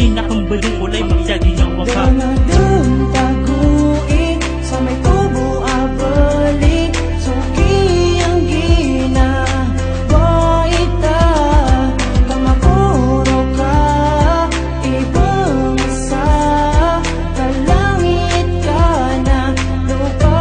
Ganin na kang balong kulay magsagingawa ka. Taguin sa may tubo abalik, suki ang ginawaita. Kamakuro ka, ibang isa, kalangit ka na, lupa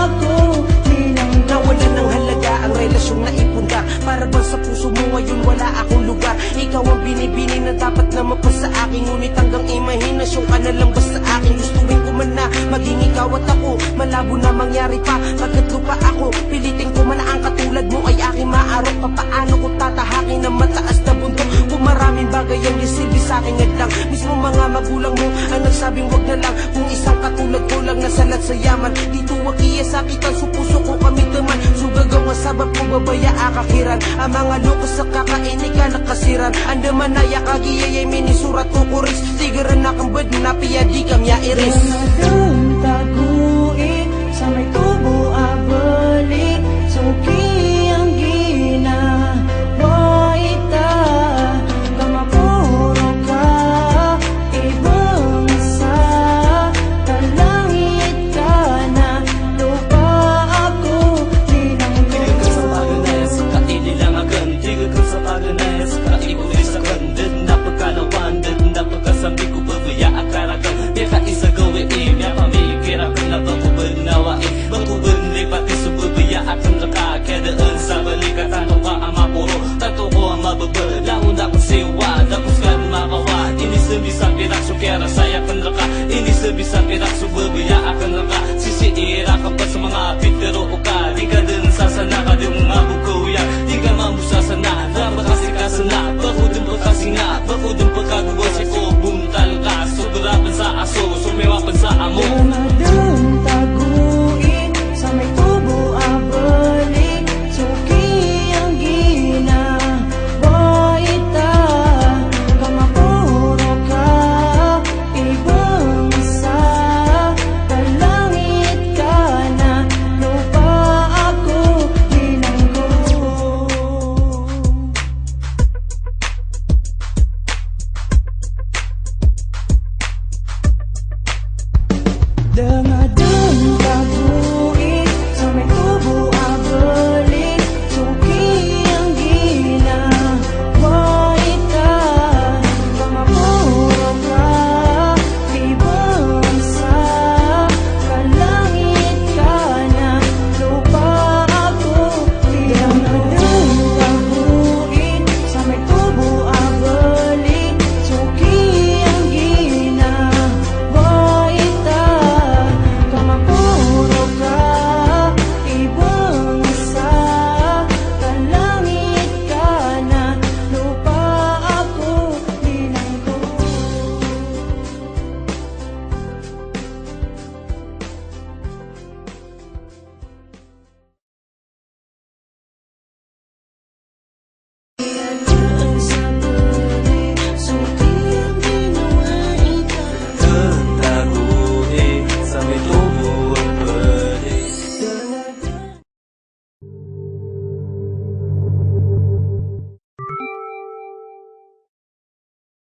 ako bilang nawalan ng halaga ang relasyong naipunta. Para bang sa puso mo ngayon wala akong lugar. Ikaw ang binibini na dapat na mapasa akin, ngunit hanggang imahinasyon ka na lang basta akin. Gustuin ko man na maging ikaw at ako, malabo na mangyari pa pagkat lupa ako. Pilitin ko man na ang katulad mo ay aking maarok. Papaano ko tatahakin ang mataas na bundok kung maraming bagay ang isilbi sa akin lang. Mismo mga magulang mo ang nagsabing wag na lang, kung isang katulad ko lang nasalat sa yaman. Dito wag iyasakitan, supuso ko kami taman. Sugagaw nga sabab ko babaya akakiran, ang mga lukas sa kakainig ka nakasiran. Andaman na yakagiyay minisurat ko kuris, tigaran na kang bad na piyadi kam ya iris.